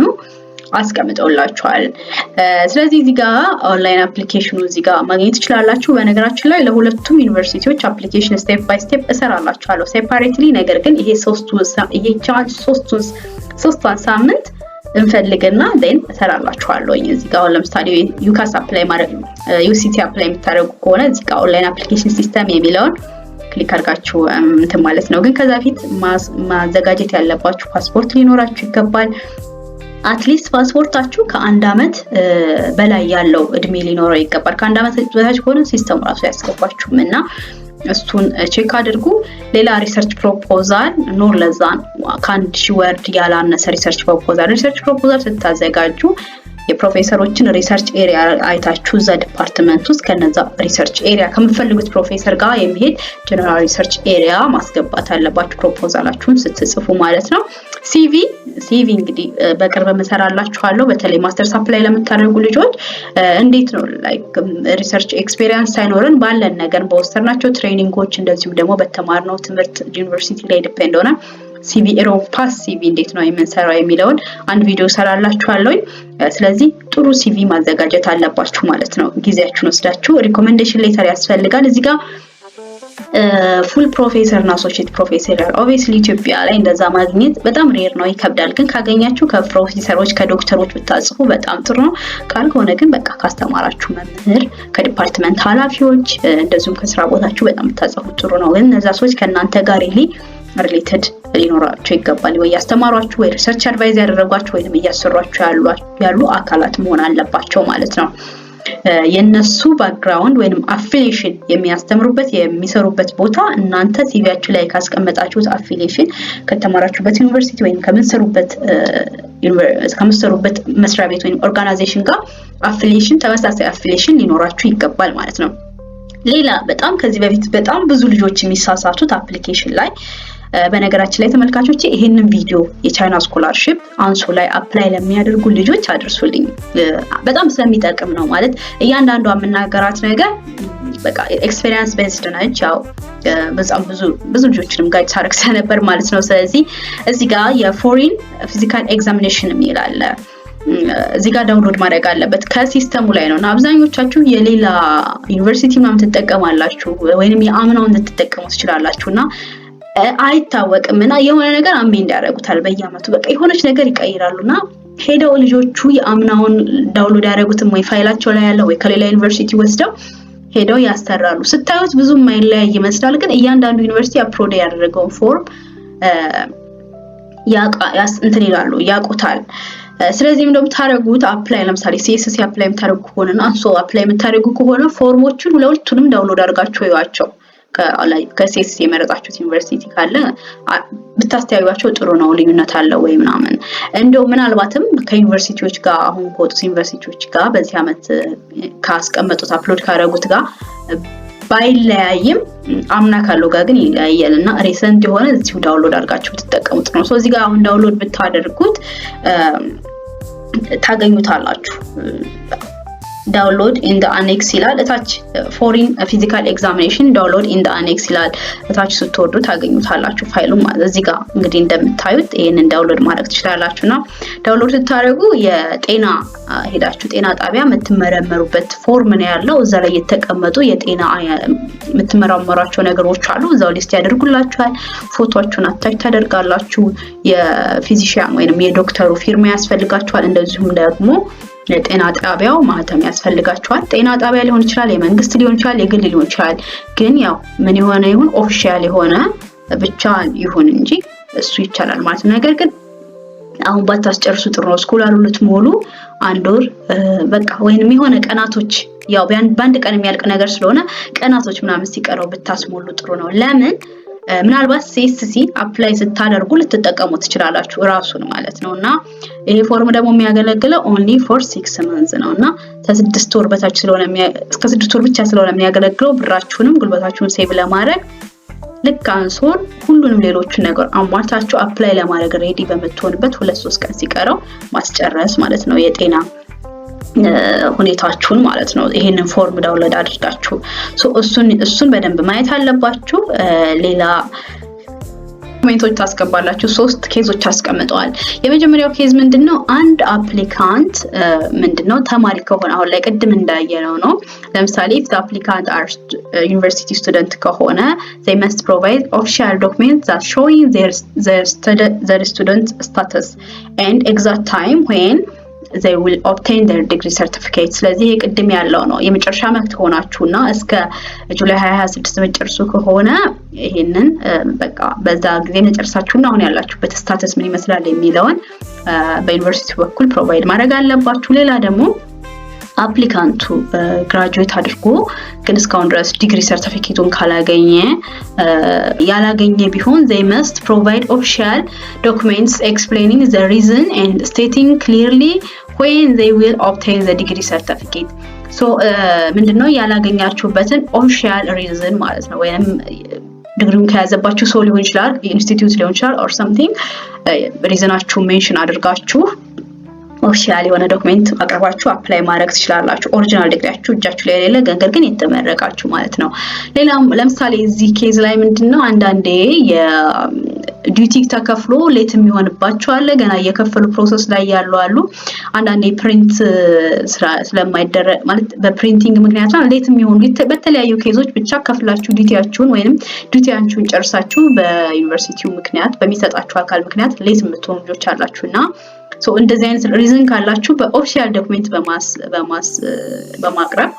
አስቀምጠውላችኋል። ስለዚህ እዚህ ጋር ኦንላይን አፕሊኬሽኑ እዚህ ጋር ማግኘት ትችላላችሁ። በነገራችን ላይ ለሁለቱም ዩኒቨርሲቲዎች አፕሊኬሽን ስቴፕ ባይ ስቴፕ እሰራላችኋለሁ ሴፓሬትሊ። ነገር ግን ይሄ ሶስቷን ሳምንት እንፈልግና then እሰራላችኋለሁ። እዚህ ጋር ለምሳሌ ዩካስ አፕላይ ማድረግ UCT አፕላይ የምታደርጉ ከሆነ እዚህ ጋር ኦንላይን አፕሊኬሽን ሲስተም የሚለውን ክሊክ አድርጋችሁ እንትን ማለት ነው። ግን ከዛ ፊት ማዘጋጀት ያለባችሁ ፓስፖርት ሊኖራችሁ ይገባል። አትሊስት ፓስፖርታችሁ ከአንድ አመት በላይ ያለው እድሜ ሊኖረው ይገባል። ከአንድ አመት በታች ከሆነ ሲስተም ራሱ ያስገባችሁም እና እሱን ቼክ አድርጉ። ሌላ ሪሰርች ፕሮፖዛል ኖር ለዛን ከአንድ ሺህ ወርድ ያላነሰ ሪሰርች ፕሮፖዛል ስታዘጋጁ የፕሮፌሰሮችን ሪሰርች ኤሪያ አይታችሁ እዛ ዲፓርትመንት ውስጥ ከነዛ ሪሰርች ኤሪያ ከምትፈልጉት ፕሮፌሰር ጋር የሚሄድ ጀነራል ሪሰርች ኤሪያ ማስገባት አለባችሁ ፕሮፖዛላችሁን ስትጽፉ ማለት ነው። ሲቪ እንግዲህ በቅርብ መሰራላችኋለሁ። በተለይ ማስተርስ አፕላይ ለምታደርጉ ልጆች እንዴት ነው ላይክ ሪሰርች ኤክስፒሪየንስ ሳይኖረን ባለን ነገር በወሰድናቸው ትሬኒንጎች እንደዚሁም ደግሞ በተማርነው ትምህርት ዩኒቨርሲቲ ላይ ዲፔንድ ሆነ ሲቪ ኤሮፓስ ሲቪ እንዴት ነው የምንሰራው የሚለውን አንድ ቪዲዮ ሰራላችኋለሁ። ስለዚህ ጥሩ ሲቪ ማዘጋጀት አለባችሁ ማለት ነው። ጊዜያችሁን ወስዳችሁ ሪኮሜንዴሽን ሌተር ያስፈልጋል። እዚህ ጋር ፉል ፕሮፌሰር እና አሶሺየት ፕሮፌሰር ኦብቪየስሊ ኢትዮጵያ ላይ እንደዛ ማግኘት በጣም ሬር ነው፣ ይከብዳል። ግን ካገኛችሁ ከፕሮፌሰሮች ከዶክተሮች ብታጽፉ በጣም ጥሩ ነው። ካልሆነ ግን በቃ ካስተማራችሁ መምህር፣ ከዲፓርትመንት ኃላፊዎች እንደዚሁም ከስራ ቦታችሁ በጣም ብታጽፉ ጥሩ ነው። ግን እነዛ ሰዎች ከእናንተ ጋር ሪሌትድ ሊኖራቸው ይገባል። ወይ ያስተማሯችሁ ወይ ሪሰርች አድቫይዝ ያደረጓችሁ ወይንም እያሰሯችሁ ያሉ አካላት መሆን አለባቸው ማለት ነው። የነሱ ባክግራውንድ ወይንም አፊሊዬሽን የሚያስተምሩበት የሚሰሩበት ቦታ እናንተ ሲቪያችሁ ላይ ካስቀመጣችሁት አፊሊዬሽን ከተማራችሁበት ዩኒቨርሲቲ ወይንም ከምትሰሩበት መስሪያ ቤት ወይንም ኦርጋናይዜሽን ጋር አፊሊዬሽን ተመሳሳይ አፊሊዬሽን ሊኖራችሁ ይገባል ማለት ነው። ሌላ በጣም ከዚህ በፊት በጣም ብዙ ልጆች የሚሳሳቱት አፕሊኬሽን ላይ በነገራችን ላይ ተመልካቾች ይሄንን ቪዲዮ የቻይና ስኮላርሺፕ አንሶ ላይ አፕላይ ለሚያደርጉ ልጆች አድርሱልኝ። በጣም ስለሚጠቅም ነው ማለት እያንዳንዷ የምናገራት ነገር በቃ ኤክስፒሪየንስ ቤዝድ ነች። ያው በጣም ብዙ ልጆችንም ጋይድ ሳረግ ነበር ማለት ነው። ስለዚህ እዚህ ጋር የፎሪን ፊዚካል ኤግዛሚኔሽን ይላል እዚህ ጋር ዳውንሎድ ማድረግ አለበት ከሲስተሙ ላይ ነውና አብዛኞቻችሁ የሌላ ዩኒቨርሲቲ ምናምን ትጠቀማላችሁ ወይንም የአምናውን ልትጠቀሙ ትችላላችሁና አይታወቅምና የሆነ ነገር አሜንድ ያደርጉታል በየአመቱ በቃ የሆነች ነገር ይቀይራሉና ሄደው ልጆቹ የአምናውን ዳውንሎድ ያደረጉትን ወይ ፋይላቸው ላይ ያለው ወይ ከሌላ ዩኒቨርሲቲ ወስደው ሄደው ያስተራሉ። ስታዩት ብዙም ማይለያይ ይመስላል፣ ግን እያንዳንዱ ዩኒቨርሲቲ አፕሎድ ያደረገውን ፎርም እንትን ይላሉ ያውቁታል። ስለዚህ ምን እንደምታደርጉት አፕላይ ለምሳሌ CSC አፕላይ የምታደርጉ ከሆነና አንሶ አፕላይ የምታደርጉ ከሆነ ፎርሞቹን ሁለቱንም ዳውንሎድ አድርጋችሁ ይዋቸው። ከCSC የመረጣችሁት ዩኒቨርሲቲ ካለ ብታስተያዩዋቸው ጥሩ ነው። ልዩነት አለው ወይ ምናምን እንደው ምናልባትም ከዩኒቨርሲቲዎች ጋር አሁን ከወጡት ዩኒቨርሲቲዎች ጋር በዚህ አመት ካስቀመጡት አፕሎድ ካደረጉት ጋር ባይለያይም አምና ካለው ጋር ግን ይለያያልና ሪሰንት የሆነ እዚሁ ዳውንሎድ አድርጋችሁ ተጠቀሙት ነው። እዚህ ጋር አሁን ዳውንሎድ ብታደርጉት ታገኙታላችሁ። ዳውንሎድ ኢን ዘ አኔክስ ይላል እታች ፎሪን ፊዚካል ኤግዛሚኔሽን ዳውንሎድ ኢን ዘ አኔክስ ይላል እታች ስትወርዱ ታገኙታላችሁ ፋይሉን ማለት እዚህ ጋር እንግዲህ እንደምታዩት ይሄንን ዳውንሎድ ማድረግ ትችላላችሁና ዳውንሎድ ስታደርጉ የጤና ሄዳችሁ ጤና ጣቢያ የምትመረመሩበት ፎርም ነው ያለው እዛ ላይ የተቀመጡ የጤና የምትመረመሯቸው ነገሮች አሉ እዛው ሊስት ያደርጉላችኋል ፎቶአችሁን አታች ታደርጋላችሁ የፊዚሺያን ወይንም የዶክተሩ ፊርማ ያስፈልጋችኋል እንደዚሁም ደግሞ የጤና ጣቢያው ማህተም ያስፈልጋችኋል ጤና ጣቢያ ሊሆን ይችላል የመንግስት ሊሆን ይችላል የግል ሊሆን ይችላል ግን ያው ምን ይሁን ኦፊሻል የሆነ ብቻ ይሁን እንጂ እሱ ይቻላል ማለት ነው ነገር ግን አሁን ባታስጨርሱ ጥሩ ነው ስኮላሩ ልትሞሉ አንድ ወር በቃ ወይንም የሆነ ቀናቶች ያው በአንድ ቀን የሚያልቅ ነገር ስለሆነ ቀናቶች ምናምን ሲቀረው ብታስሞሉ ጥሩ ነው ለምን ምናልባት CSC አፕላይ ስታደርጉ ልትጠቀሙ ትችላላችሁ ራሱን ማለት ነውና ይሄ ፎርም ደግሞ የሚያገለግለው only for 6 months ነውና ከ6 ወር በታች ስለሆነ እስከ 6 ወር ብቻ ስለሆነ የሚያገለግለው ብራችሁንም ጉልበታችሁን ሴቭ ለማድረግ ልክ አንሶን ሁሉንም ሌሎች ነገር አሟልታችሁ አፕላይ ለማድረግ ሬዲ በመትሆንበት 2-3 ቀን ሲቀረው ማስጨረስ ማለት ነው የጤና ሁኔታችሁን ማለት ነው ይሄንን ፎርም ዳውንሎድ አድርጋችሁ እሱን በደንብ ማየት አለባችሁ ሌላ ኮሜንቶች ታስገባላችሁ 3 ኬዞች አስቀምጠዋል የመጀመሪያው ኬዝ ምንድነው አንድ አፕሊካንት ምንድነው ተማሪ ከሆነ አሁን ላይ ቅድም እንዳየነው ነው ለምሳሌ if the applicant are university student ከሆነ they must provide official documents that showing their student status and exact time when they will obtain their degree certificate ስለዚህ ቅድም ያለው ነው የመጨረሻ ዓመት ሆናችሁና እስከ ጁላይ 26 መጨረሱ ከሆነ ይሄንን በቃ በዛ ጊዜ መጨረሳችሁና አሁን ያላችሁበት ስታተስ ምን ይመስላል የሚለውን በዩኒቨርሲቲ በኩል ፕሮቫይድ ማድረግ አለባችሁ ሌላ ደግሞ አፕሊካንቱ ግራጁዌት አድርጎ ግን እስካሁን ድረስ ዲግሪ ሰርቲፊኬቱን ያላገኘ ቢሆን they must provide official documents explaining the reason and stating clearly when they will obtain the degree certificate so ምንድነው ያላገኛችሁበትን official reason ማለት ነው ወይንም ዲግሪውን ከያዘባችሁ ሰው ሊሆን ይችላል ኢንስቲትዩት ሊሆን ይችላል or something ሪዝናችሁ ሜንሽን አድርጋችሁ ኦፊሻሊ የሆነ ዶክመንት አቅርባችሁ አፕላይ ማድረግ ትችላላችሁ ኦሪጂናል ዲግሪያችሁ እጃችሁ ላይ ያለ ነገር ግን የተመረቃችሁ ማለት ነው ሌላም ለምሳሌ እዚህ ኬዝ ላይ ምንድነው አንዳንዴ የዲዩቲ ተከፍሎ ሌት የሚሆንባችሁ አለ ገና የከፈሉ ፕሮሰስ ላይ ያሉ አሉ አንዳንዴ ፕሪንት ስለማይደረግ ማለት በፕሪንቲንግ ምክንያት ሌት የሚሆኑ በተለያዩ ኬዞች ብቻ ከፍላችሁ ዲዩቲያችሁን ወይንም ዲዩቲያችሁን ጨርሳችሁ በዩኒቨርሲቲው ምክንያት በሚሰጣችሁ አካል ምክንያት ሌት የምትሆኑ ልጆች አላችሁና so እንደዚህ አይነት ሪዝን ካላችሁ በኦፊሻል ዶክመንት በማቅረብ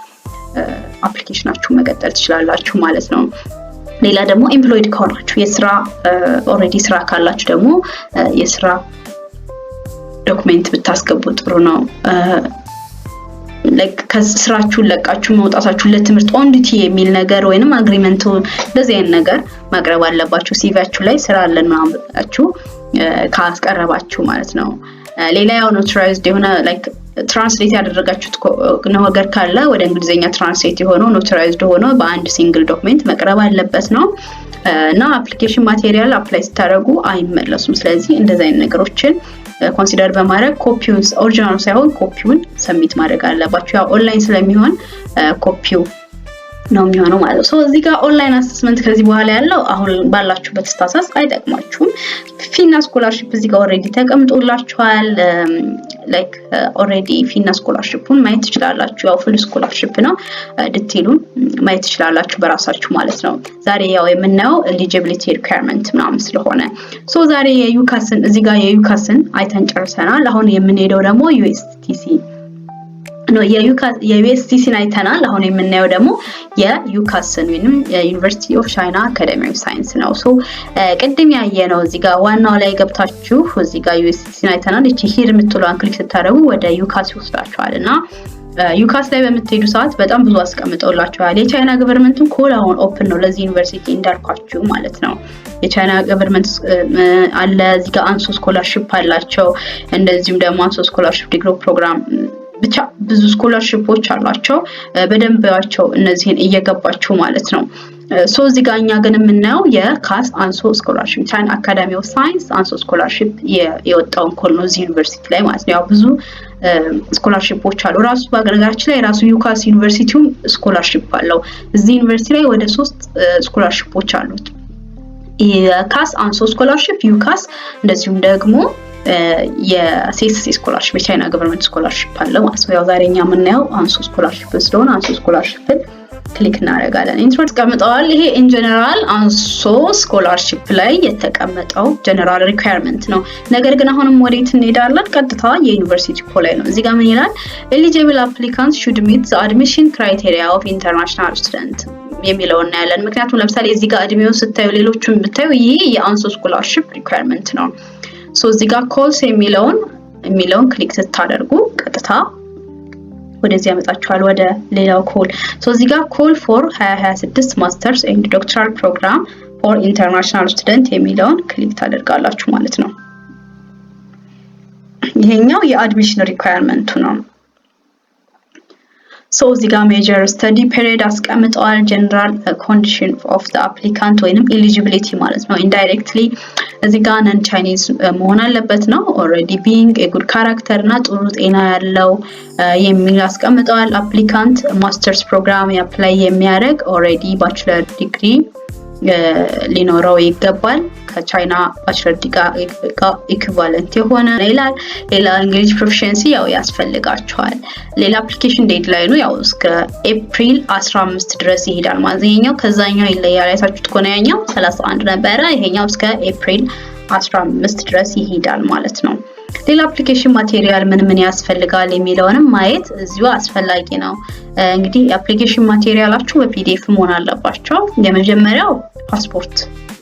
አፕሊኬሽናችሁ መቀጠል ትችላላችሁ ማለት ነው ሌላ ደግሞ ኤምፕሎይድ ከሆናችሁ የስራ ኦሬዲ ስራ ካላችሁ ደግሞ የስራ ዶክመንት ብታስገቡ ጥሩ ነው ከስራችሁን ለቃችሁ መውጣታችሁ ለትምህርት ኦን ዲቲ የሚል ነገር ወይንም አግሪመንት እንደዚህ አይነት ነገር ማቅረብ አለባችሁ ሲቪያችሁ ላይ ስራ አለን ማምጣችሁ ካስቀረባችሁ ማለት ነው ሌላ ያው ኖታራይዝድ የሆነ ትራንስሌት ያደረጋችሁት ነገር ካለ ወደ እንግሊዘኛ ትራንስሌት የሆነው ኖታራይዝድ ሆኖ በአንድ ሲንግል ዶክመንት መቅረብ አለበት ነው እና አፕሊኬሽን ማቴሪያል አፕላይ ስታደርጉ አይመለሱም ስለዚህ እንደዚህ አይነት ነገሮችን ኮንሲደር በማድረግ ኮፒውን ኦሪጂናሉ ሳይሆን ኮፒውን ሰብሚት ማድረግ አለባችሁ ያው ኦንላይን ስለሚሆን ኮፒው ነው የሚሆነው ማለት ነው ሶ እዚህ ጋር ኦንላይን አሰስመንት ከዚህ በኋላ ያለው አሁን ባላችሁበት ስታተስ አይጠቅማችሁም ፊና ስኮላርሺፕ እዚህ ጋር ኦሬዲ ተቀምጦላችኋል ኦሬዲ ፊና ስኮላርሺፑን ማየት ትችላላችሁ ያው ፉል ስኮላርሺፕ ነው ዲቴሉን ማየት ትችላላችሁ በራሳችሁ ማለት ነው ዛሬ ያው የምናየው ኤሊጂቢሊቲ ሪኳየርመንት ምናምን ስለሆነ ሶ ዛሬ የዩካስን እዚህ ጋር የዩካስን አይተን ጨርሰናል አሁን የምንሄደው ደግሞ USTC ነው የዩኤስቲሲን አይተናል አሁን የምናየው ደግሞ የዩካስን ወይንም ዩኒቨርሲቲ ኦፍ ቻይና አካዳሚ ኦፍ ሳይንስ ነው ሶ ቅድም ያየነው እዚህ ጋር ዋናው ላይ ገብታችሁ እዚህ ጋር ዩኤስቲሲን አይተናል እቺ ሂር የምትሏን ክሊክ ስታደርጉ ወደ ዩካስ ይወስዳችኋልና ዩካስ ላይ በምትሄዱ ሰዓት በጣም ብዙ አስቀምጠውላችኋል የቻይና ገቨርንመንቱን ኮል አሁን ኦፕን ነው ለዚህ ዩኒቨርሲቲ እንዳልኳችሁ ማለት ነው የቻይና ገቨርንመንት አለ እዚህ ጋር አንሶ ስኮላርሺፕ አላቸው እንደዚሁም ደግሞ አንሶ ስኮላርሺፕ ዲግሪ ፕሮግራም ብቻ ብዙ ስኮላርሺፖች አሏቸው በደንባቸው እነዚህን እየገባችሁ ማለት ነው ሶ እዚህ ጋር እኛ ግን የምናየው የካስ አንሶ ስኮላርሺፕ ቻይና አካዳሚ ኦፍ ሳይንስ አንሶ ስኮላርሺፕ የወጣውን ኮል ነው እዚህ ዩኒቨርሲቲ ላይ ማለት ነው። ያው ብዙ ስኮላርሺፖች አሉ። ራሱ በአገራችን ላይ ራሱ ዩካስ ዩኒቨርሲቲው ስኮላርሺፕ አለው። እዚህ ዩኒቨርሲቲ ላይ ወደ 3 ስኮላርሺፖች አሉት። የካስ አንሶ ስኮላርሺፕ፣ ዩካስ እንደዚሁም ደግሞ የሲኤስሲ ስኮላርሺፕ የቻይና ገቨርንመንት ስኮላርሺፕ አለ ማለት ነው። ያው ዛሬ እኛ የምናየው አንሶ ስኮላርሺፕ ስለሆነ አንሶ ስኮላርሺፕን ክሊክ እናደርጋለን። ኢንትሮ ተቀምጠዋል። ይሄ ኢን ጀነራል አንሶ ስኮላርሺፕ ላይ የተቀመጠው ጀነራል ሪኳየርመንት ነው። ነገር ግን አሁንም ወዴት እንሄዳለን? ቀጥታ የዩኒቨርሲቲ ኮል ላይ ነው። እዚህ ጋር ምን ይላል? ኤሊጂብል አፕሊካንት ሹድ ሚት ዘ አድሚሽን ክራይቴሪያ ኦፍ ኢንተርናሽናል ስቱደንት የሚለው እናያለን። ምክንያቱም ለምሳሌ እዚህ ጋር እድሜውን ስታዩ ሌሎቹን ብታዩ ይሄ የአንሶ ስኮላርሺፕ ሪኳየርመንት ነው። ሶ እዚህ ጋር ኮልስ የሚለውን ክሊክ ስታደርጉ ቀጥታ ወደዚህ ያመጣችኋል ወደ ሌላው ኮል። ሶ እዚህ ጋር ኮል ፎር 2026 ማስተርስ ኤንድ ዶክተራል ፕሮግራም ፎር ኢንተርናሽናል ስቱደንት የሚለውን ክሊክ ታደርጋላችሁ ማለት ነው። ይሄኛው የአድሚሽን ሪኳየርመንቱ ነው። ሶ እዚህ ጋር ሜጀር ስተዲ ፔሪድ አስቀምጠዋል። ጀነራል ኮንዲሽን ኦፍ ዘ አፕሊካንት ወይንም ኤሊጂቢሊቲ ማለት ነው። ኢንዳይሬክትሊ እዚህ ጋር ነን ቻይኒዝ መሆን አለበት ነው። ኦልሬዲ ቢንግ ኤ ጉድ ካራክተር እና ጥሩ ጤና ያለው የሚል አስቀምጠዋል። አፕሊካንት ማስተርስ ፕሮግራም ያፕላይ የሚያደርግ ኦልሬዲ ባችለር ዲግሪ ሊኖረው ይገባል ከቻይና ባችለር ዲግሪ ኢኩቫለንት የሆነ ይላል። ሌላ እንግሊሽ ፕሮፊሺየንሲ ያው ያስፈልጋቸዋል። ሌላ አፕሊኬሽን ዴድላይኑ ያው እስከ ኤፕሪል 15 ድረስ ይሄዳል ማለት ነው። ይሄኛው ከዛኛው ይለያል። አይታችሁት ከሆነ ያኛው 31 ነበረ፣ ይሄኛው እስከ ኤፕሪል 15 ድረስ ይሄዳል ማለት ነው። ሌላ አፕሊኬሽን ማቴሪያል ምን ያስፈልጋል የሚለውንም ማየት እዚሁ አስፈላጊ ነው። እንግዲህ አፕሊኬሽን ማቴሪያላችሁ በፒዲኤፍ መሆን አለባቸው። የመጀመሪያው ፓስፖርት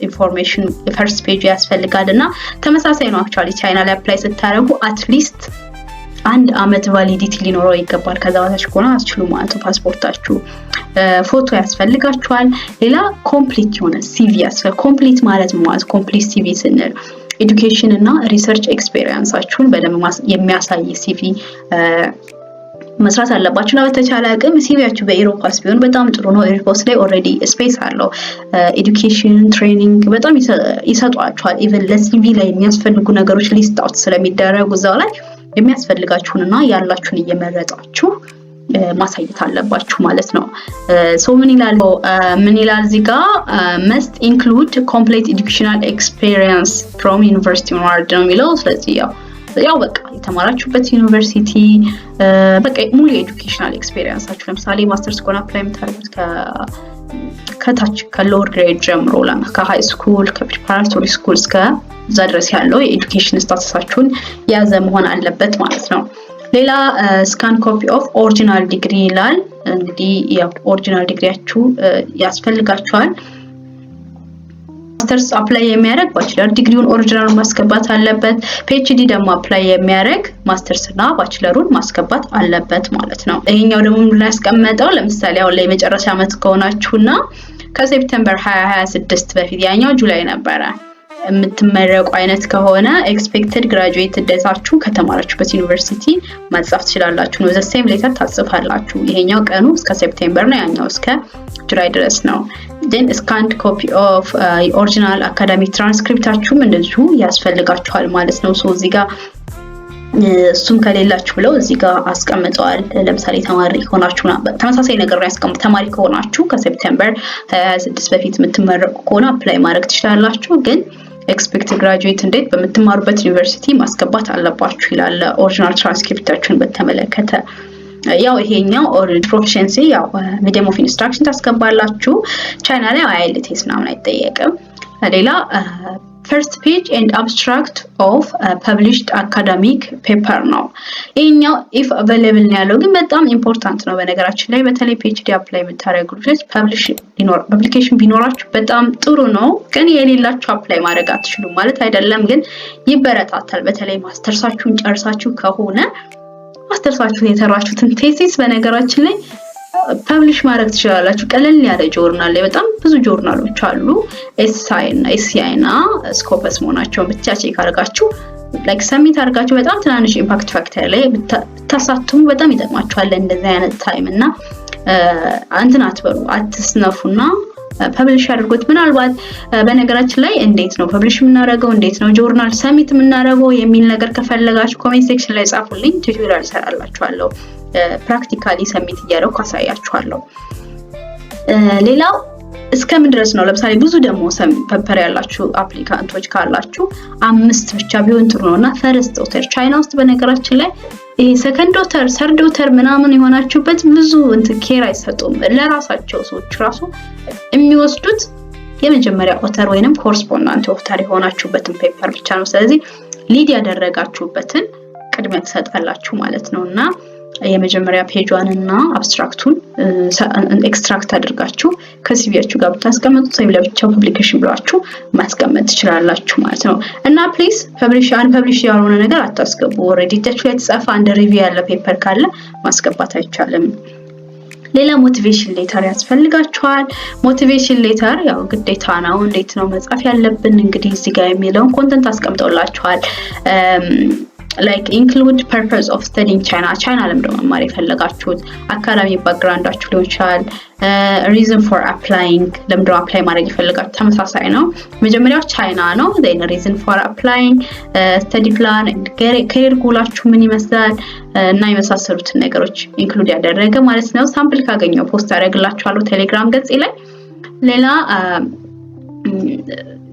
ኢንፎርሜሽን ፈርስት ፔጅ ያስፈልጋልና ተመሳሳይ ነው። አክቹአሊ ቻይና ላይ አፕላይ ስታደርጉ አትሊስት 1 አመት ቫሊዲቲ ሊኖረው ይገባል። ከዛ በታች ከሆነ አትችሉ ማለት ነው። ፓስፖርታችሁ ፎቶ ያስፈልጋችኋል። ሌላ ኮምፕሊት የሆነ ሲቪ ያስፈልጋል። ኮምፕሊት ማለት ኮምፕሊት ሲቪ ስንል ኤዱኬሽን እና ሪሰርች ኤክስፔሪየንሳችሁን በደንብ የሚያሳይ ሲቪ መስራት አለባችሁና በተቻለ አቅም ሲቪያችሁ በኢሮፓስ ቢሆን በጣም ጥሩ ነው። ኢሮፓስ ላይ ኦልሬዲ ስፔስ አለው። ኤዱኬሽን ትሬኒንግ በጣም ይሰጧችኋል። ኢቭን ለሲቪ ላይ የሚያስፈልጉ ነገሮች ሊስት አውት ስለሚደረጉ እዛው ላይ የሚያስፈልጋችሁንና ያላችሁን እየመረጣችሁ ማሳየት አለባችሁ ማለት ነው። ሶ ምን ይላል እዚህ ጋር must include complete educational experience from university ማርድ ነው የሚለው። ስለዚህ ያው በቃ የተማራችሁበት ዩኒቨርሲቲ በቃ ሙሉ ኤዱኬሽናል ኤክስፒሪየንሳችሁ ለምሳሌ ማስተርስ ኮና አፕላይ የምታደርጉት ከታች ከሎወር ግሬድ ጀምሮ ከሃይ ስኩል ከፕሪፓራቶሪ ስኩል እስከ እዛ ድረስ ያለው የኤዱኬሽን ስታተሳችሁን ያዘ መሆን አለበት ማለት ነው። ሌላ ስካን ኮፒ ኦፍ ኦሪጂናል ዲግሪ ይላል። እንግዲህ ያው ኦሪጂናል ዲግሪያችሁ ያስፈልጋችኋል። ማስተርስ አፕላይ የሚያደርግ ባችለር ዲግሪውን ኦሪጂናሉን ማስገባት አለበት። ፒኤችዲ ደግሞ አፕላይ የሚያደርግ ማስተርስ እና ባችለሩን ማስገባት አለበት ማለት ነው። ይሄኛው ደግሞ ምን ያስቀመጠው ለምሳሌ አሁን ላይ የመጨረሻ ዓመት ከሆናችሁና ከሴፕቴምበር 2026 በፊት ያኛው ጁላይ ነበረ የምትመረቁ አይነት ከሆነ ኤክስፔክትድ ግራጁዌት ዴታችሁ ከተማራችሁበት ዩኒቨርሲቲ ማጻፍ ትችላላችሁ ነው። ዘሴም ሌተር ታጽፋላችሁ። ይሄኛው ቀኑ እስከ ሴፕቴምበር ነው፣ ያኛው እስከ ጁላይ ድረስ ነው። then scanned copy of original academic transcriptችሁም እንደዚሁ ያስፈልጋችኋል ማለት ነው። ሶ እዚህ ጋር እሱም ከሌላችሁ ብለው እዚህ ጋር አስቀምጠዋል። ለምሳሌ ተማሪ ሆናችሁና ተመሳሳይ ነገር ያስቀምጡ። ተማሪ ከሆናችሁ ከሴፕቴምበር 26 በፊት የምትመረቁ ከሆነ አፕላይ ማድረግ ትችላላችሁ። ግን ኤክስፔክትድ ግራጁዌት እንዴት በምትማሩበት ዩኒቨርሲቲ ማስገባት አለባችሁ ይላል። ኦሪጂናል ትራንስክሪፕታችሁን በተመለከተ ያው ይሄኛው ኦሪጂናል ፕሮፊሺየንሲ ያው ሚዲየም ኦፍ ኢንስትራክሽን ታስገባላችሁ። ቻይና ላይ አይኤልቲኤስ ምናምን አይጠየቅም። ሌላ first page and abstract of published academic paper ነው። ይሄኛው if available ነው ያለው ግን በጣም ኢምፖርታንት ነው። በነገራችን ላይ በተለይ PhD አፕላይ የምታደርጉ ልጆች ፐብሊኬሽን ቢኖራችሁ በጣም ጥሩ ነው። ግን የሌላችሁ አፕላይ ማድረግ አትችሉም ማለት አይደለም፣ ግን ይበረታታል። በተለይ ማስተርሳችሁን ጨርሳችሁ ከሆነ ማስተርሳችሁን የሰራችሁትን ቴሲስ በነገራችን ላይ ፐብሊሽ ማድረግ ትችላላችሁ። ቀለል ያለ ጆርናል ላይ በጣም ብዙ ጆርናሎች አሉ። ኤስሲአይ እና ስኮፐስ መሆናቸውን ብቻ ቼክ አድርጋችሁ ላይክ ሰሚት አድርጋችሁ በጣም ትናንሽ ኢምፓክት ፋክተር ላይ ብታሳትሙ በጣም ይጠቅማችኋል እንደዚህ አይነት ታይም እና እንትን አትበሉ፣ አትስነፉና ፐብሊሽ አድርጉት። ምናልባት በነገራችን ላይ እንዴት ነው ፐብሊሽ የምናደርገው እንዴት ነው ጆርናል ሰሚት የምናደርገው የሚል ነገር ከፈለጋችሁ ኮሜንት ሴክሽን ላይ ጻፉልኝ። ቱቶሪያል ሰራላችኋለሁ። ፕራክቲካሊ ሰሚት እያደረኩ አሳያችኋለሁ። ሌላው እስከምን ድረስ ነው? ለምሳሌ ብዙ ደግሞ ፔፐር ያላችሁ አፕሊካንቶች ካላችሁ 5 ብቻ ቢሆን ጥሩ ነውና ፈርስት ኦተር ቻይና ውስጥ በነገራችን ላይ ይሄ ሰከንድ ኦተር ሰርድ ኦተር ምናምን የሆናችሁበት ብዙ ኬር አይሰጡም። ለራሳቸው ሰዎች ራሱ የሚወስዱት የመጀመሪያ ኦተር ወይንም ኮረስፖንዳንት ኦተር የሆናችሁበትን ፔፐር ብቻ ነው። ስለዚህ ሊድ ያደረጋችሁበትን ቅድሚያ ትሰጣላችሁ ማለት ነውና የመጀመሪያ ፔጇን እና አብስትራክቱን ኤክስትራክት አድርጋችሁ ከሲቪያችሁ ጋር ብታስቀምጡት ወይም ለብቻው ፐብሊኬሽን ብላችሁ ማስቀመጥ ትችላላችሁ ማለት ነው። እና ፕሊዝ ፐብሊሽ ያልሆነ ነገር አታስገቡ። ኦሬዲ እጃችሁ ላይ የተጻፈ አንድ ሪቪው ያለ ፔፐር ካለ ማስገባት አይቻልም። ሌላ ሞቲቬሽን ሌተር ያስፈልጋችኋል። ሞቲቬሽን ሌተር ያው ግዴታ ነው። እንዴት ነው መጻፍ ያለብን? እንግዲህ እዚህ ጋር የሚለውን ኮንተንት አስቀምጠውላችኋል። like include purpose of studying China ለምንድነው መማር የፈለጋችሁት? academic background-አችሁ ሊሆን ይችላል። reason for applying ለምንድነው apply ማድረግ የፈለጋችሁት? ተመሳሳይ ነው። መጀመሪያው ቻይና ነው። then reason for applying study plan and career goal-አችሁ ምን ይመስላል እና የመሳሰሉትን ነገሮች ኢንክሉድ ያደረገ ማለት ነው። ሳምፕል ካገኘው ፖስት አደርግላችኋለሁ ቴሌግራም ገጽ ላይ። ሌላ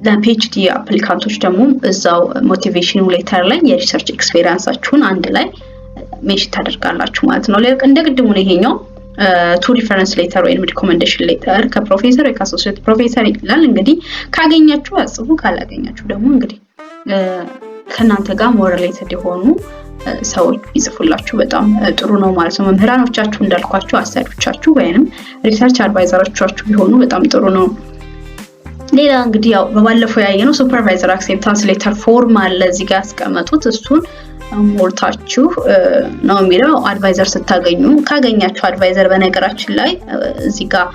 ለፒኤችዲ አፕሊካንቶች ደግሞ እዛው ሞቲቬሽን ሌተር ላይ የሪሰርች ኤክስፒሪየንሳችሁን አንድ ላይ ሜንሽን ታደርጋላችሁ ማለት ነው። እንደ ቅድሙ ነው ይሄኛው ቱ ሪፈረንስ ሌተር ወይም ሪኮመንዴሽን ሌተር ከፕሮፌሰር ወይ ከአሶሲኤት ፕሮፌሰር ይላል። እንግዲህ ካገኛችሁ አጽፉ፣ ካላገኛችሁ ደግሞ እንግዲህ ከናንተ ጋር ሞር ሪሌትድ የሆኑ ሰዎች ይጽፉላችሁ በጣም ጥሩ ነው ማለት ነው። መምህራኖቻችሁ እንዳልኳችሁ አሳዶቻችሁ ወይንም ሪሰርች አድቫይዘሮቻችሁ ቢሆኑ በጣም ጥሩ ነው። ሌላ እንግዲህ ያው በባለፈው ያየነው ሱፐርቫይዘር አክሴፕታንስ ሌተር ፎርም አለ እዚህ ጋር ያስቀመጡት። እሱን ሞልታችሁ ነው የሚለው አድቫይዘር ስታገኙ። ካገኛችሁ አድቫይዘር በነገራችን ላይ እዚህ ጋር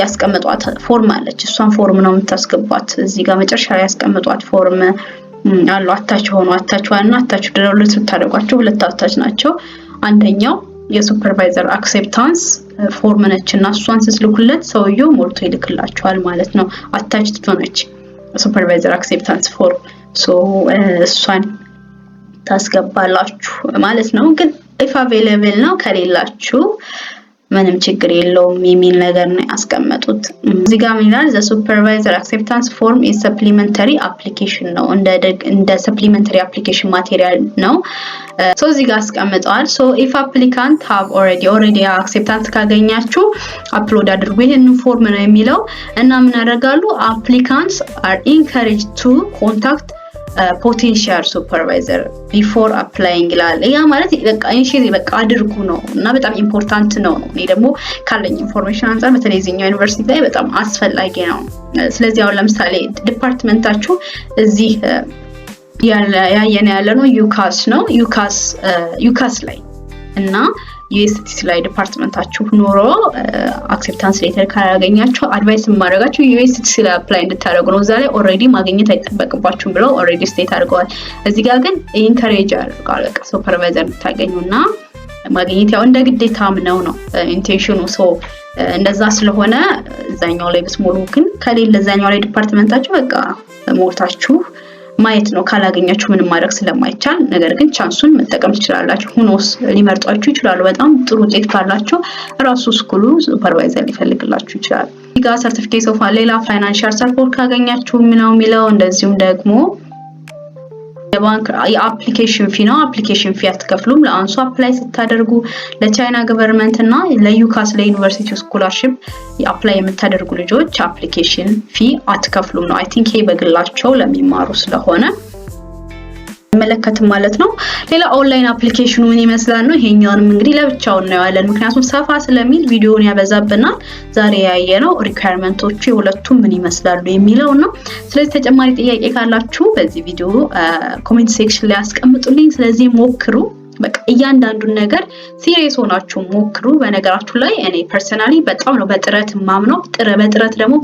ያስቀመጧት ፎርም አለች። እሷን ፎርም ነው የምታስገቧት። እዚህ ጋር መጨረሻ ላይ ያስቀመጧት ፎርም አሉ። አታች ሆኖ አታችዋልና አታች ደረሉት ታደርጓቸው። ሁለት አታች ናቸው። አንደኛው የሱፐርቫይዘር አክሴፕታንስ ፎርም ነችና እሷን ስትልኩለት ሰውየው ሞልቶ ይልክላችኋል ማለት ነው። አታችድ ሆነች ሱፐርቫይዘር አክሴፕታንስ ፎርም እሷን ታስገባላችሁ ማለት ነው። ግን if available ነው ከሌላችሁ ምንም ችግር የለውም የሚል ነገር ነው ያስቀመጡት። እዚህ ጋር ምን ይላል? the supervisor acceptance form is supplementary application ነው እንደ supplementary application material ነው። so እዚህ ጋር አስቀምጠዋል። so if applicant have already acceptance ካገኛችሁ አፕሎድ አድርጉ ይሄንን ፎርም ነው የሚለው እና ምን ያደርጋሉ? applicants are encouraged to contact ፖቴንሻል ሱፐርቫይዘር ቢፎር አፕላይንግ ይላል። ያ ማለት በቃ ኢኒሺየት በቃ አድርጉ ነው እና በጣም ኢምፖርታንት ነው። እኔ ደግሞ ካለኝ ኢንፎርሜሽን አንፃር በተለይ እዚህኛው ዩኒቨርሲቲ ላይ በጣም አስፈላጊ ነው። ስለዚህ አሁን ለምሳሌ ዲፓርትመንታችሁ እዚህ ያለ ነው ዩካስ ነው ዩካስ ላይ እና ዩኤስቲሲ ላይ ዲፓርትመንታችሁ ኖሮ አክሴፕታንስ ሌተር ካላገኛችሁ አድቫይስ ማድረጋችሁ ዩኤስቲሲ ላይ አፕላይ እንድታደርጉ ነው። እዛ ላይ ኦሬዲ ማግኘት አይጠበቅባችሁም ብለው ኦሬዲ ስቴት አድርገዋል። እዚህ ጋር ግን ኢንከሬጅ አድርገዋል በቃ ሱፐርቫይዘር እንድታገኙና ማግኘት ያው እንደ ግዴታም ነው ኢንቴንሽኑ። እንደዛ ስለሆነ እዛኛው ላይ ብትሞሉ ግን ከሌለ እዛኛው ላይ ዲፓርትመንታችሁ በቃ ሞልታችሁ ማየት ነው። ካላገኛችሁ ምንም ማድረግ ስለማይቻል ነገር ግን ቻንሱን መጠቀም ትችላላችሁ። ሁኖስ ሊመርጧችሁ ይችላሉ። በጣም ጥሩ ውጤት ካላችሁ ራሱ ስኩሉ ሱፐርቫይዘር ሊፈልግላችሁ ይችላል። እዚህ ጋር ሰርቲፊኬት ኦፍ ሌላ ፋይናንሻል ሰፖርት ካገኛችሁ ምናው የሚለው እንደዚሁም ደግሞ የባንክ የአፕሊኬሽን ፊ ነው። አፕሊኬሽን ፊ አትከፍሉም። ለአንሱ አፕላይ ስታደርጉ ለቻይና ገቨርንመንት እና ለዩካስ ለዩኒቨርሲቲ ስኮላርሺፕ አፕላይ የምታደርጉ ልጆች አፕሊኬሽን ፊ አትከፍሉም ነው። አይ ቲንክ ይሄ በግላቸው ለሚማሩ ስለሆነ መለከትም ማለት ነው። ሌላ ኦንላይን አፕሊኬሽኑ ምን ይመስላል ነው። ይሄኛውንም እንግዲህ ለብቻው ነው ያለን ምክንያቱም ሰፋ ስለሚል ቪዲዮውን ያበዛብናል። ዛሬ ያየነው ሪኳየርመንቶቹ የሁለቱም ምን ይመስላሉ የሚለው ነው። ስለዚህ ተጨማሪ ጥያቄ ካላችሁ በዚህ ቪዲዮ ኮሜንት ሴክሽን ላይ አስቀምጡልኝ። ስለዚህ ሞክሩ። በቃ እያንዳንዱን ነገር ሲሪየስ ሆናችሁ ሞክሩ። በነገራችሁ ላይ እኔ ፐርሰናሊ በጣም ነው በጥረት ማምነው። በጥረት ደግሞ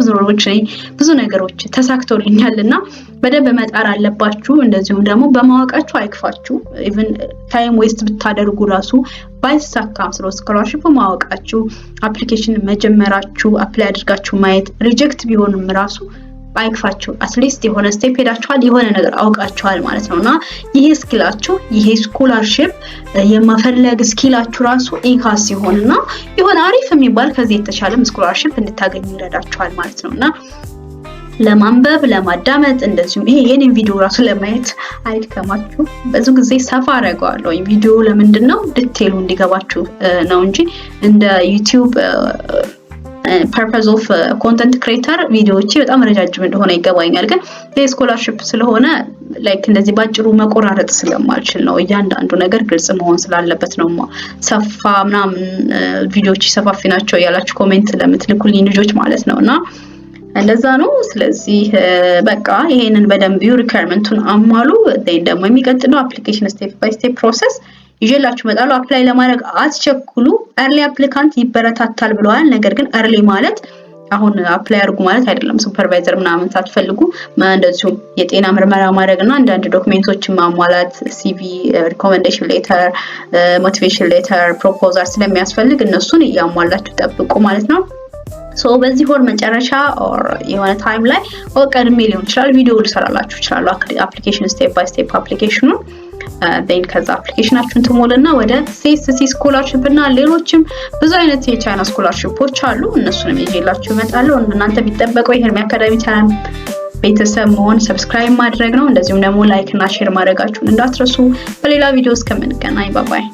ብዙ ነገሮች ተሳክቶልኛልና በደንብ መጣር አለባችሁ። እንደዚሁም ደግሞ በማወቃችሁ አይክፋችሁ። ኢቭን ታይም ዌስት ብታደርጉ ራሱ ባይሳካም ስለ ስኮላርሺፕ ማወቃችሁ፣ አፕሊኬሽን መጀመራችሁ፣ አፕላይ አድርጋችሁ ማየት ሪጀክት ቢሆንም ራሱ አይክፋችሁ። አትሊስት የሆነ ስቴፕ ሄዳችኋል፣ የሆነ ነገር አውቃችኋል ማለት ነውና ይሄ ስኪላችሁ ይሄ ስኮላርሺፕ የማፈለግ ስኪላችሁ ራሱ ኢንካስ ሲሆንና የሆነ አሪፍ የሚባል ከዚህ የተሻለም ስኮላርሺፕ እንድታገኙ ይረዳችኋል ማለት ነውና ለማንበብ ለማዳመጥ እንደዚሁም ይሄ የኔን ቪዲዮ ራሱ ለማየት አይድከማችሁ። ብዙ ጊዜ ሰፋ አደርገዋለሁ ቪዲዮ ለምንድነው ዲቴሉ እንዲገባችሁ ነው እንጂ እንደ ዩቲዩብ ፐርፐዝ ኦፍ ኮንተንት ክሬተር ቪዲዮዎቼ በጣም ረጃጅም እንደሆነ ይገባኛል። ግን ለስኮላርሺፕ ስለሆነ ላይክ እንደዚህ ባጭሩ መቆራረጥ ስለማልችል ነው። እያንዳንዱ ነገር ግልጽ መሆን ስላለበት ነው ሰፋ ምናምን ቪዲዮዎች ሰፋፊ ናቸው ያላችሁ ኮሜንት ለምትልኩልኝ ልጆች ማለት ነውና እንደዛ ነው። ስለዚህ በቃ ይሄንን በደንብ ሪኳየርመንቱን አሟሉ። ደግሞ የሚቀጥለው አፕሊኬሽን ስቴፕ ባይ ስቴፕ ፕሮሰስ ይዤላችሁ እመጣለሁ። አፕላይ ለማድረግ አትቸኩሉ። early applicant ይበረታታል ብለዋል። ነገር ግን early ማለት አሁን አፕላይ አድርጉ ማለት አይደለም። ሱፐርቫይዘር ምናምን ሳትፈልጉ እንደዚሁ የጤና ምርመራ ማድረግና አንዳንድ ዶክመንቶችን ማሟላት ሲቪ፣ ሪኮመንዴሽን ሌተር፣ ሞቲቬሽን ሌተር፣ ፕሮፖዛል ስለሚያስፈልግ እነሱን እያሟላችሁ ጠብቁ ማለት ነው። ሶ በዚህ ወር መጨረሻ ኦር የሆነ ታይም ላይ ቀድሜ ሊሆን ይችላል ቪዲዮ ልሰራላችሁ ይችላል አፕሊኬሽን ስቴፕ ባይ ስቴፕ አፕሊኬሽኑን ከዛ አፕሊኬሽናችሁን ትሞሉና ወደ CSC ስኮላርሺፕ እና ሌሎችም ብዙ አይነት የቻይና ስኮላርሺፖች አሉ። እነሱንም ይዤላችሁ እመጣለሁ። እናንተ ቢጠበቀው የሄርሜ አካዳሚ ቻናል ቤተሰብ መሆን ሰብስክራይብ ማድረግ ነው። እንደዚሁም ደግሞ ላይክ እና ሼር ማድረጋችሁን እንዳትረሱ። በሌላ ቪዲዮ እስከምንገናኝ ባይ ባይ።